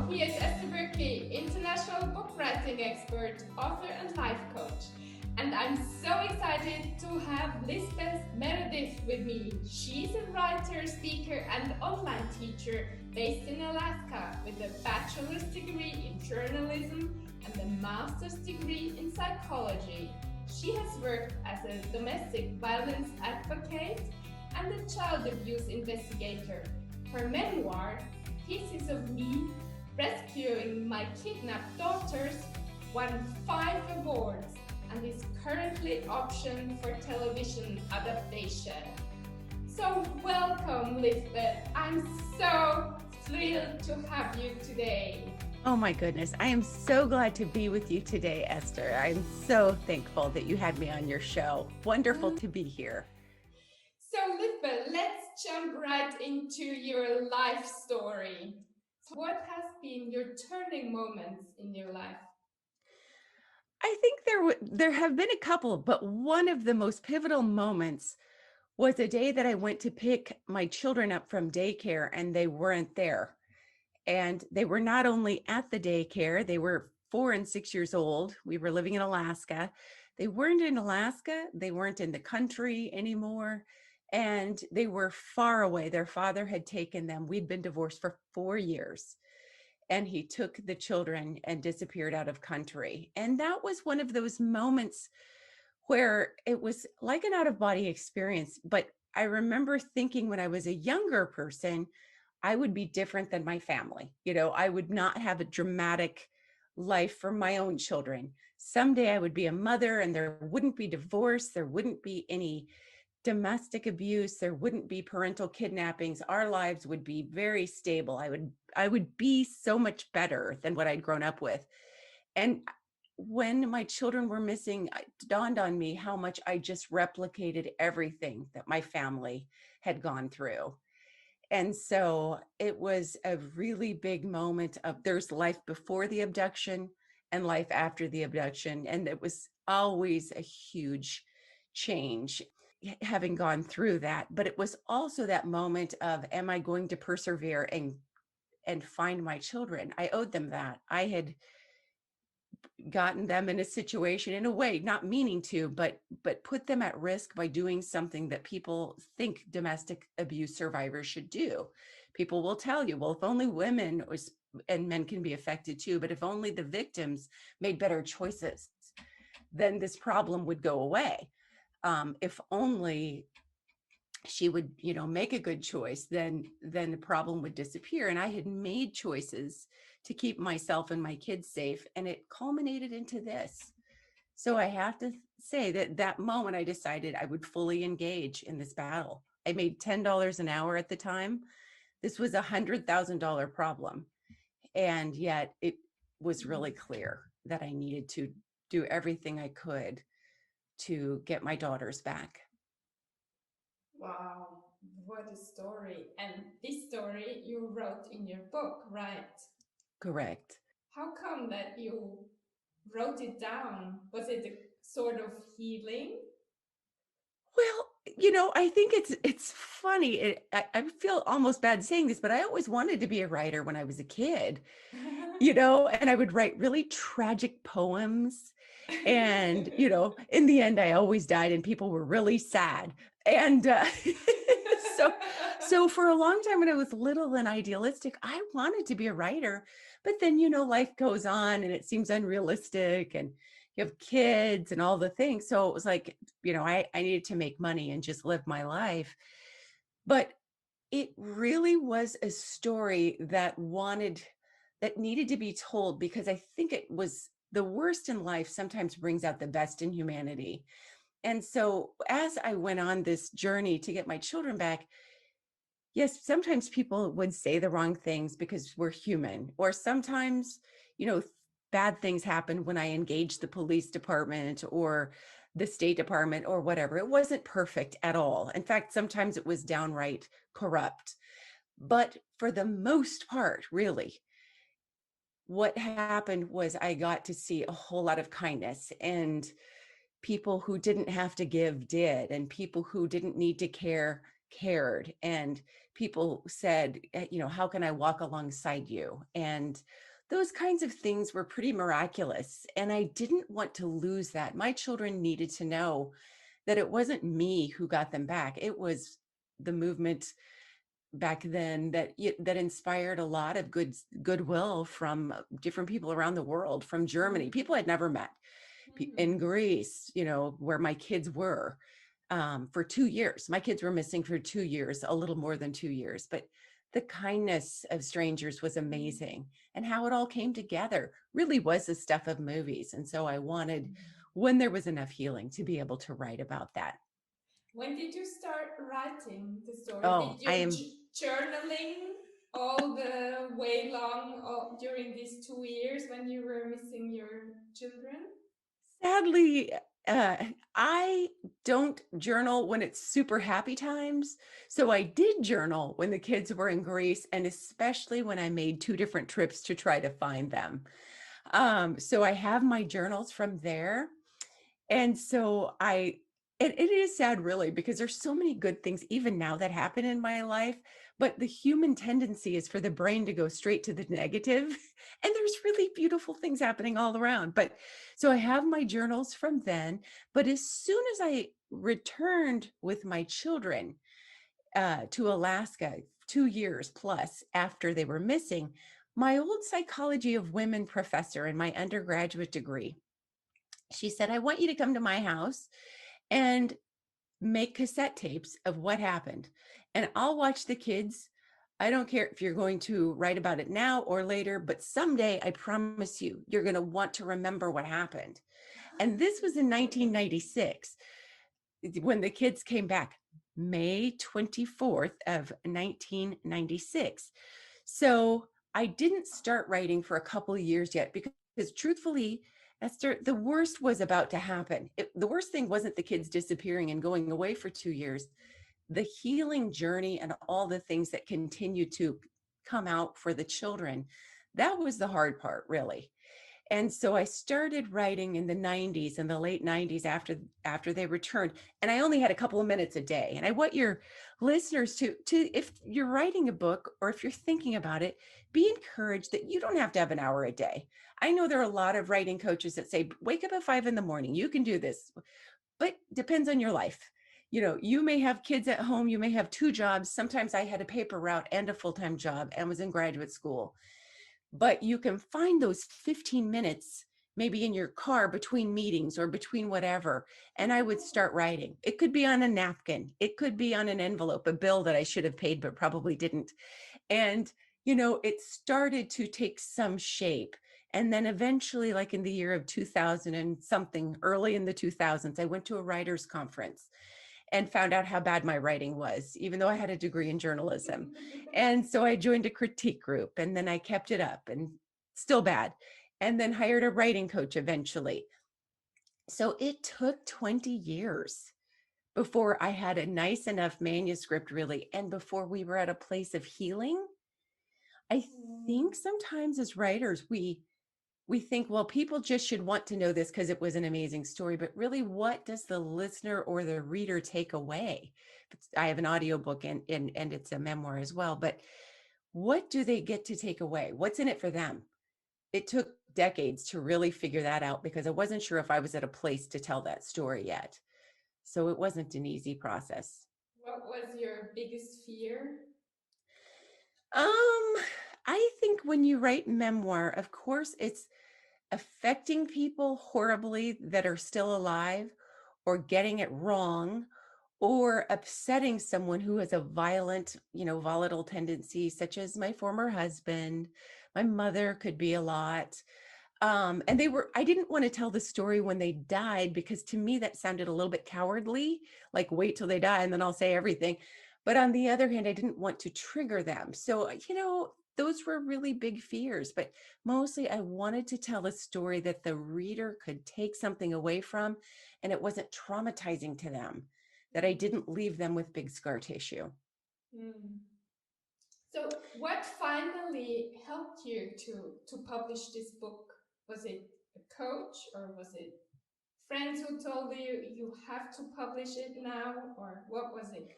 Here's Esther Buerki, international book writing expert, author, and life coach. And I'm so excited to have Lizbeth Meredith with me. She's a writer, speaker, and online teacher based in Alaska with a bachelor's degree in journalism and a master's degree in psychology. She has worked as a domestic violence advocate and a child abuse investigator. Her memoir, Pieces of Me, Rescuing My Kidnapped Daughters, won 5 awards and is currently optioned for television adaptation. So welcome, Lizbeth. I'm so thrilled to have you today. Oh my goodness. I am so glad to be with you today, Esther. I'm so thankful that you had me on your show. Wonderful to be here. So Lizbeth, let's jump right into your life story. What has been your turning moments in your life? I think there have been a couple, but one of the most pivotal moments was a day that I went to pick my children up from daycare and they weren't there. And they were not only at the daycare, they were 4 and 6 years old. We were living in Alaska. They weren't in Alaska. They weren't in the country anymore. And they were far away. Their father had taken them. We'd been divorced for 4 years. And he took the children and disappeared out of country. And that was one of those moments where it was like an out-of-body experience. But I remember thinking when I was a younger person, I would be different than my family. You know, I would not have a dramatic life for my own children. Someday I would be a mother and there wouldn't be divorce. There wouldn't be any domestic abuse. There wouldn't be parental kidnappings. Our lives would be very stable. I would be so much better than what I'd grown up with. And when my children were missing, it dawned on me how much I just replicated everything that my family had gone through. And so it was a really big moment of there's life before the abduction and life after the abduction. And it was always a huge change having gone through that. But it was also that moment of, am I going to persevere and find my children? I owed them that. I had gotten them in a situation in a way, not meaning to, but put them at risk by doing something that people think domestic abuse survivors should do. People will tell you, well, if only women and men can be affected too, but if only the victims made better choices, then this problem would go away. If only she would, make a good choice, then the problem would disappear. And I had made choices to keep myself and my kids safe, and it culminated into this. So I have to say that moment I decided I would fully engage in this battle. I made $10 an hour at the time. This was $100,000 problem. And yet it was really clear that I needed to do everything I could to get my daughters back. Wow, what a story. And this story you wrote in your book, right? Correct. How come that you wrote it down? Was it a sort of healing? Well, I think it's funny. I feel almost bad saying this, but I always wanted to be a writer when I was a kid, and I would write really tragic poems. And, in the end, I always died and people were really sad. And so for a long time when I was little and idealistic, I wanted to be a writer. But then, life goes on and it seems unrealistic and you have kids and all the things. So it was like, I needed to make money and just live my life. But it really was a story that needed to be told, because I think it was the worst in life sometimes brings out the best in humanity. And so as I went on this journey to get my children back, yes, sometimes people would say the wrong things because we're human, or sometimes, bad things happened when I engaged the police department or the State Department or whatever. It wasn't perfect at all. In fact, sometimes it was downright corrupt. But for the most part, really, what happened was I got to see a whole lot of kindness, and people who didn't have to give did, and people who didn't need to care cared, and people said, how can I walk alongside you? And those kinds of things were pretty miraculous. And I didn't want to lose that. My children needed to know that it wasn't me who got them back. It was the movement back then that inspired a lot of goodwill from different people around the world, from Germany, people I'd never met, in Mhm. Greece, where my kids were, for 2 years. My kids were missing for 2 years, a little more than 2 years, but the kindness of strangers was amazing. And how it all came together really was the stuff of movies. And so I wanted, when there was enough healing, to be able to write about that. When did you start writing the story? Oh, Did I you am journaling all the way long during these 2 years when you were missing your children? sadly, uh, I don't journal when it's super happy times. So I did journal when the kids were in Greece, and especially when I made two different trips to try to find them. So I have my journals from there. And so it is sad really, because there's so many good things even now that happen in my life, but the human tendency is for the brain to go straight to the negative. And there's really beautiful things happening all around. But so I have my journals from then, but as soon as I returned with my children to Alaska 2 years plus after they were missing, my old psychology of women professor in my undergraduate degree, she said, I want you to come to my house and make cassette tapes of what happened. And I'll watch the kids. I don't care if you're going to write about it now or later, but someday I promise you, you're going to want to remember what happened. And this was in 1996 when the kids came back, May 24th of 1996. So I didn't start writing for a couple of years yet because truthfully, Esther, the worst was about to happen. The worst thing wasn't the kids disappearing and going away for 2 years. The healing journey and all the things that continue to come out for the children, that was the hard part, really. And so I started writing in the 90s, in the late 90s, after they returned, and I only had a couple of minutes a day. And I want your listeners to if you're writing a book or if you're thinking about it, be encouraged that you don't have to have an hour a day. I know there are a lot of writing coaches that say wake up at 5 in the morning, you can do this, but depends on your life. You may have kids at home, you may have two jobs. Sometimes I had a paper route and a full-time job and was in graduate school, but you can find those 15 minutes maybe in your car between meetings or between whatever. And I would start writing. It could be on a napkin, it could be on an envelope, a bill that I should have paid but probably didn't. And it started to take some shape. And then eventually, like in the year of 2000 and something, early in the 2000s, I went to a writers conference and found out how bad my writing was, even though I had a degree in journalism. And so I joined a critique group, and then I kept it up, and still bad. And then hired a writing coach eventually. So it took 20 years before I had a nice enough manuscript, really, and before we were at a place of healing. I think sometimes as writers, we think, well, people just should want to know this because it was an amazing story. But really, what does the listener or the reader take away? I have an audiobook and it's a memoir as well. But what do they get to take away? What's in it for them? It took decades to really figure that out because I wasn't sure if I was at a place to tell that story yet. So it wasn't an easy process. What was your biggest fear? Um, I think when you write memoir, of course, it's affecting people horribly that are still alive, or getting it wrong, or upsetting someone who has a violent, volatile tendency, such as my former husband. My mother could be a lot. And I didn't want to tell the story when they died because to me that sounded a little bit cowardly, like wait till they die and then I'll say everything. But on the other hand, I didn't want to trigger them. So, those were really big fears, but mostly I wanted to tell a story that the reader could take something away from and it wasn't traumatizing to them, that I didn't leave them with big scar tissue. Mm. So, what finally helped you to publish this book? Was it a coach, or was it friends who told you you have to publish it now, or what was it?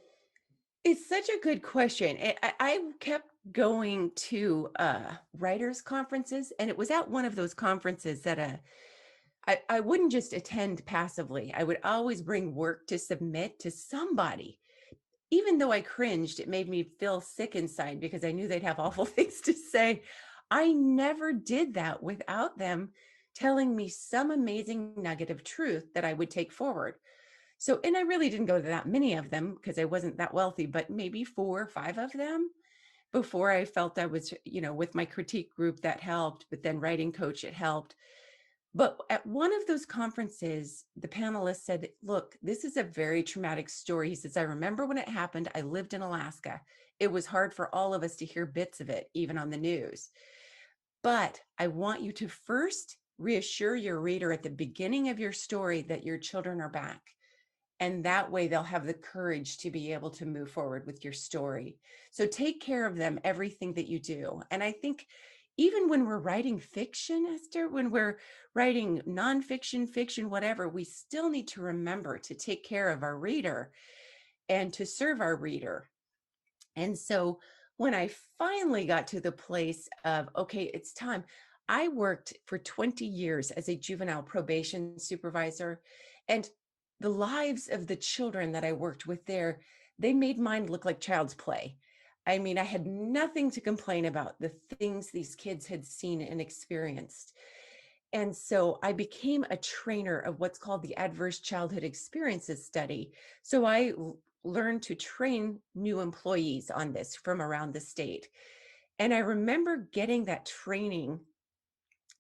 It's such a good question. I kept going to writers conferences, and it was at one of those conferences that I wouldn't just attend passively. I would always bring work to submit to somebody. Even though I cringed, it made me feel sick inside because I knew they'd have awful things to say. I never did that without them telling me some amazing nugget of truth that I would take forward. So, and I really didn't go to that many of them because I wasn't that wealthy, but maybe 4 or 5 of them before I felt I was, with my critique group that helped, but then writing coach, it helped. But at one of those conferences, the panelist said, look, this is a very traumatic story. He says, I remember when it happened, I lived in Alaska. It was hard for all of us to hear bits of it, even on the news. But I want you to first reassure your reader at the beginning of your story that your children are back. And that way they'll have the courage to be able to move forward with your story. So take care of them, everything that you do. And I think even when we're writing fiction, Esther, when we're writing nonfiction, fiction, whatever, we still need to remember to take care of our reader and to serve our reader. And so when I finally got to the place of, okay, it's time, I worked for 20 years as a juvenile probation supervisor. And the lives of the children that I worked with there, they made mine look like child's play. I mean, I had nothing to complain about the things these kids had seen and experienced. And so I became a trainer of what's called the Adverse Childhood Experiences Study. So I learned to train new employees on this from around the state. And I remember getting that training,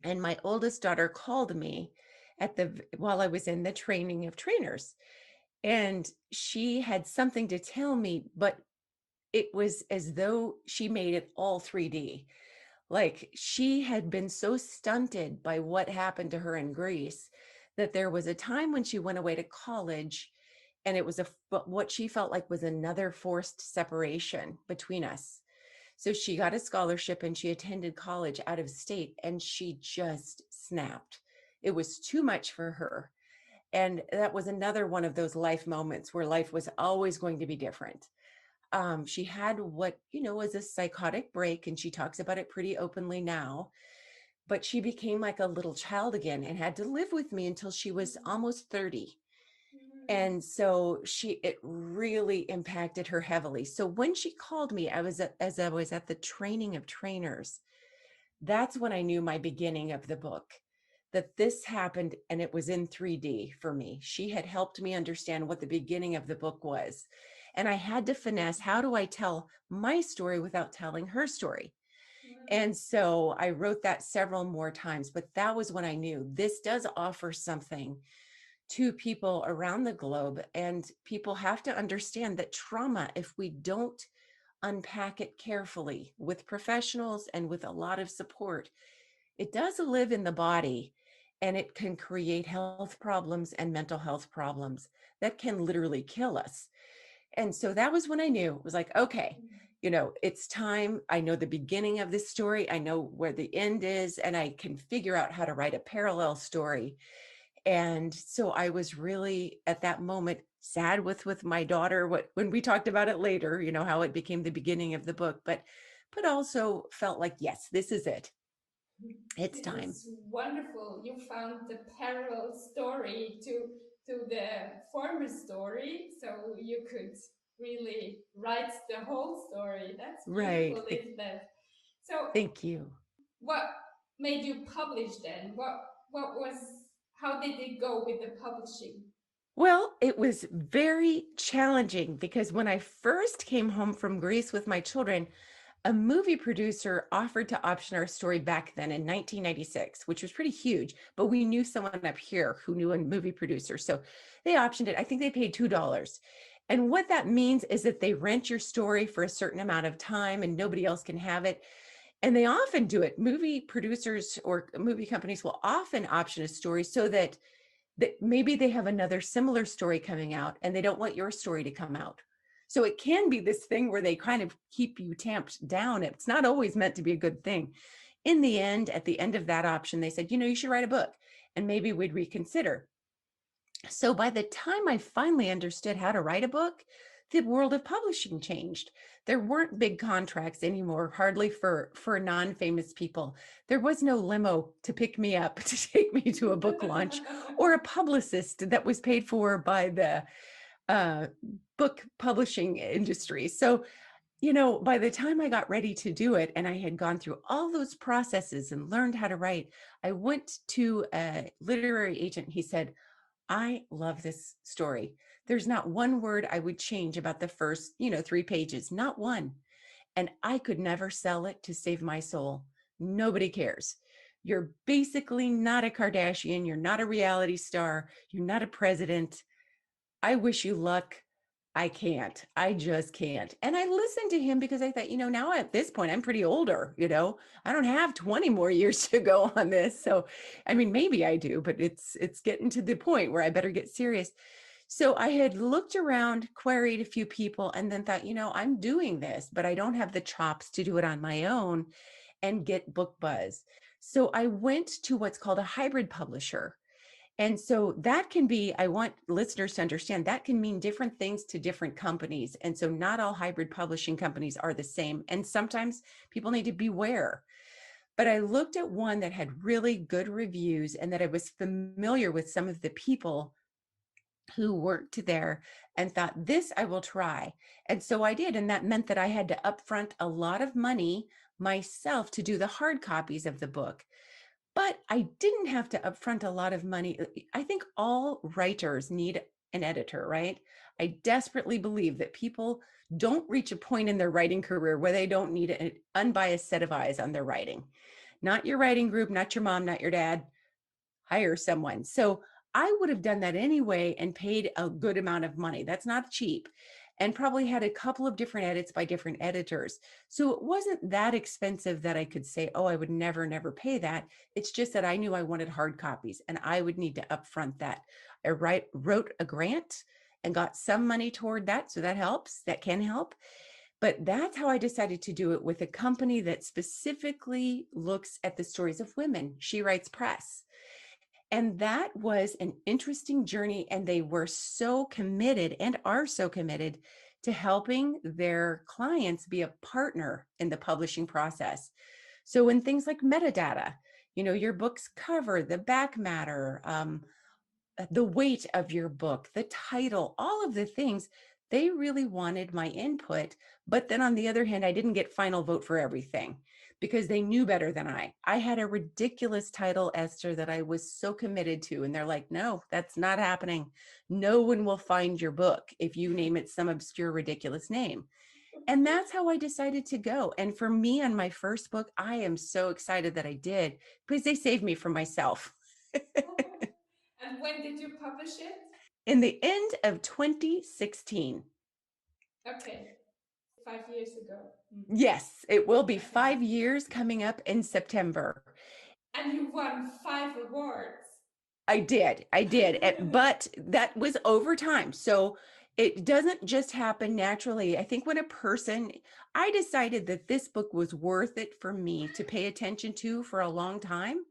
and my oldest daughter called me while I was in the training of trainers. And she had something to tell me, but it was as though she made it all 3D. Like she had been so stunted by what happened to her in Greece that there was a time when she went away to college, and it was what she felt like was another forced separation between us. So she got a scholarship and she attended college out of state, and she just snapped. It was too much for her. And that was another one of those life moments where life was always going to be different. She had what, was a psychotic break, and she talks about it pretty openly now. But she became like a little child again and had to live with me until she was almost 30. And so it really impacted her heavily. So when she called me, as I was at the training of trainers, that's when I knew my beginning of the book, that this happened, and it was in 3D for me. She had helped me understand what the beginning of the book was. And I had to finesse, how do I tell my story without telling her story? And so I wrote that several more times, but that was when I knew this does offer something to people around the globe. And people have to understand that trauma, if we don't unpack it carefully with professionals and with a lot of support, it does live in the body, and it can create health problems and mental health problems that can literally kill us. And so that was when I knew it was like, okay, it's time. I know the beginning of this story. I know where the end is, and I can figure out how to write a parallel story. And so I was really at that moment sad with my daughter, when we talked about it later, how it became the beginning of the book, but also felt like, yes, this is it. It's This time. is wonderful. You found the parallel story to the former story, so you could really write the whole story. That's Right. beautiful, Lizbeth. So, Thank you. what made you publish then? What was how did it go with the publishing? Well, it was very challenging because when I first came home from Greece with my children, a movie producer offered to option our story back then in 1996, which was pretty huge, but we knew someone up here who knew a movie producer. So they optioned it. I think they paid $2. And what that means is that they rent your story for a certain amount of time and nobody else can have it. And they often do it. Movie producers or movie companies will often option a story so that maybe they have another similar story coming out and they don't want your story to come out. So it can be this thing where they kind of keep you tamped down. It's not always meant to be a good thing. In the end, at the end of that option, they said, you should write a book and maybe we'd reconsider. So by the time I finally understood how to write a book, the world of publishing changed. There weren't big contracts anymore, hardly for non-famous people. There was no limo to pick me up to take me to a book launch, or a publicist that was paid for by the uh, book publishing industry. So, by the time I got ready to do it and I had gone through all those processes and learned how to write, I went to a literary agent. He said, I love this story. There's not one word I would change about the first, 3 pages, not one. And I could never sell it to save my soul. Nobody cares. You're basically not a Kardashian. You're not a reality star. You're not a president. I wish you luck. I can't. I just can't. And I listened to him because I thought, now at this point, I'm pretty older, I don't have 20 more years to go on this. So, I mean, maybe I do, but it's getting to the point where I better get serious. So I had looked around, queried a few people, and then thought, I'm doing this, but I don't have the chops to do it on my own and get book buzz. So I went to what's called a hybrid publisher. And so that can be, I want listeners to understand, that can mean different things to different companies. And so not all hybrid publishing companies are the same. And sometimes people need to beware. But I looked at one that had really good reviews and that I was familiar with some of the people who worked there, and thought, this I will try. And so I did. And that meant that I had to upfront a lot of money myself to do the hard copies of the book. But I didn't have to upfront a lot of money. I think all writers need an editor, right? I desperately believe that people don't reach a point in their writing career where they don't need an unbiased set of eyes on their writing. Not your writing group, not your mom, not your dad. Hire someone. So I would have done that anyway and paid a good amount of money. That's not cheap. And probably had a couple of different edits by different editors. So it wasn't that expensive that I could say, oh, I would never pay that. It's just that I knew I wanted hard copies and I would need to upfront that. I wrote a grant and got some money toward that. So that helps. That can help. But that's how I decided to do it, with a company that specifically looks at the stories of women. She Writes Press. And that was an interesting journey. And they were so committed, and are so committed, to helping their clients be a partner in the publishing process. So in things like metadata, your book's cover, the back matter, the weight of your book, the title, all of the things, they really wanted my input. But then on the other hand, I didn't get final vote for everything because they knew better than I. I had a ridiculous title, Esther, that I was so committed to. And they're like, no, that's not happening. No one will find your book if you name it some obscure, ridiculous name. And that's how I decided to go. And for me, on my first book, I am so excited that I did, because they saved me from myself. And when did you publish it? In the end of 2016. Okay, 5 years ago. Yes, it will be 5 years coming up in September. And you won 5 awards. I did. But that was over time. So it doesn't just happen naturally. I think when I decided that this book was worth it for me to pay attention to for a long time,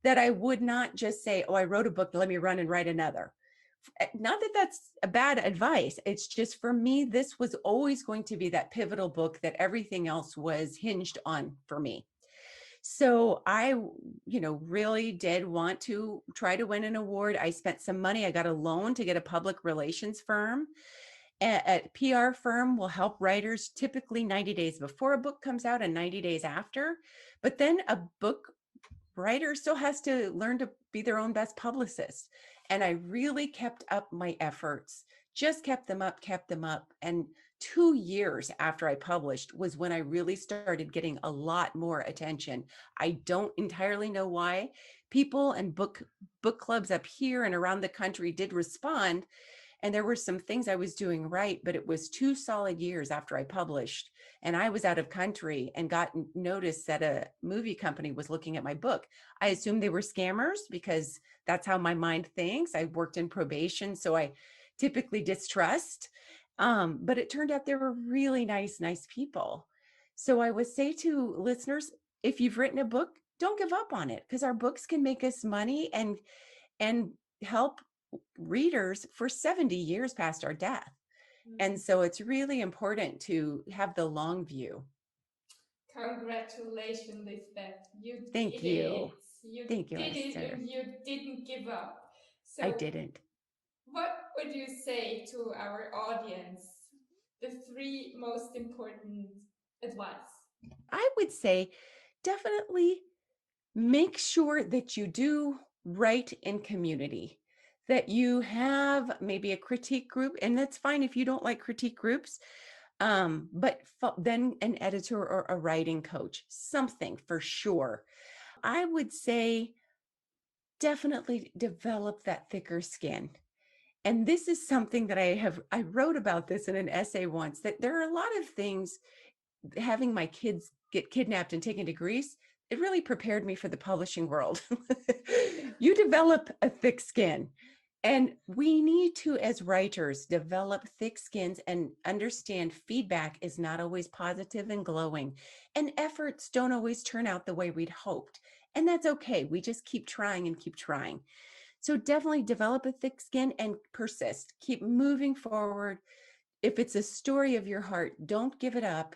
that I would not just say, oh, I wrote a book, let me run and write another. Not that that's a bad advice. It's just, for me, this was always going to be that pivotal book that everything else was hinged on for me. So I, really did want to try to win an award. I spent some money. I got a loan to get a public relations firm. A PR firm will help writers typically 90 days before a book comes out and 90 days after. But then a book writer still has to learn to be their own best publicist. And I really kept up my efforts, just kept them up. And 2 years after I published was when I really started getting a lot more attention. I don't entirely know why. People and book clubs up here and around the country did respond. And there were some things I was doing right, but it was 2 solid years after I published, and I was out of country and got notice that a movie company was looking at my book. I assumed they were scammers because that's how my mind thinks. I worked in probation, so I typically distrust. But it turned out they were really nice people. So I would say to listeners, if you've written a book, don't give up on it, because our books can make us money and help readers for 70 years past our death. And so it's really important to have the long view. Congratulations, Lisbeth. You Thank did you. it. You Thank you, did it Esther. and you didn't give up. I So, didn't. what would you say to our audience? The three most important advice. I would say definitely make sure that you do write in community, that you have maybe a critique group, and that's fine if you don't like critique groups, but then an editor or a writing coach, something for sure. I would say definitely develop that thicker skin. And this is something that I wrote about this in an essay once, that there are a lot of things. Having my kids get kidnapped and taken to Greece, it really prepared me for the publishing world. You develop a thick skin. And we need to, as writers, develop thick skins and understand feedback is not always positive and glowing. And efforts don't always turn out the way we'd hoped. And that's okay. We just keep trying and keep trying. So definitely develop a thick skin and persist. Keep moving forward. If it's a story of your heart, don't give it up.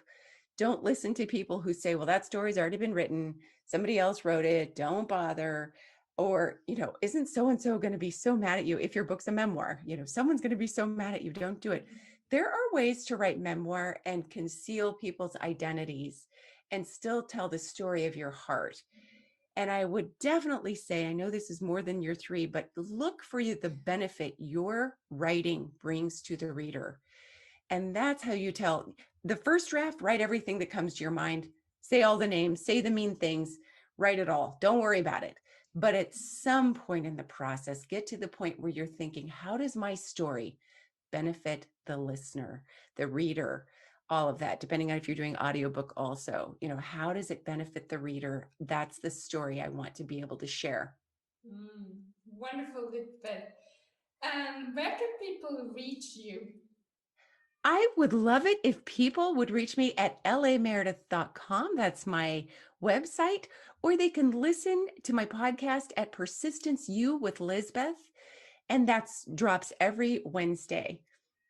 Don't listen to people who say, well, that story's already been written. Somebody else wrote it. Don't bother. Or, isn't so-and-so going to be so mad at you if your book's a memoir? Someone's going to be so mad at you. Don't do it. There are ways to write memoir and conceal people's identities and still tell the story of your heart. And I would definitely say, I know this is more than your three, but look for the benefit your writing brings to the reader. And that's how you tell. The first draft, write everything that comes to your mind. Say all the names, say the mean things, write it all. Don't worry about it. But at some point in the process, get to the point where you're thinking, how does my story benefit the listener, the reader, all of that, depending on if you're doing audiobook also. How does it benefit the reader? That's the story I want to be able to share. Wonderful, Lisbeth. Where can people reach you? I would love it if people would reach me at lameredith.com. That's my website. Or they can listen to my podcast at Persistence U with Lizbeth. And that's drops every Wednesday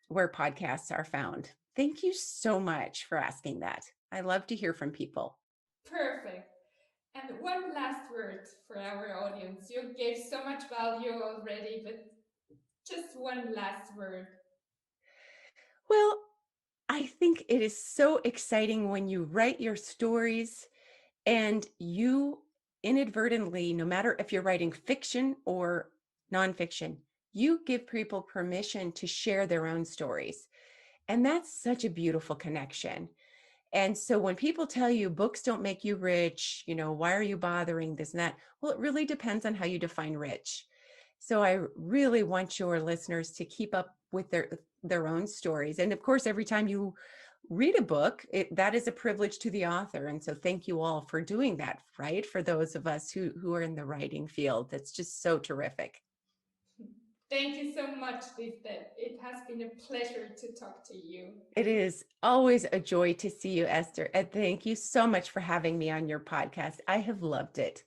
where podcasts are found. Thank you so much for asking that. I love to hear from people. Perfect. And one last word for our audience. You gave so much value already, but just one last word. Well, I think it is so exciting when you write your stories and you inadvertently, no matter if you're writing fiction or nonfiction, you give people permission to share their own stories. And that's such a beautiful connection. And so when people tell you books don't make you rich, why are you bothering this and that? Well, it really depends on how you define rich. So I really want your listeners to keep up with their own stories. And of course, every time you read a book, that is a privilege to the author. And so thank you all for doing that, right? For those of us who are in the writing field, that's just so terrific. Thank you so much, Lisbeth. It has been a pleasure to talk to you. It is always a joy to see you, Esther. And thank you so much for having me on your podcast. I have loved it.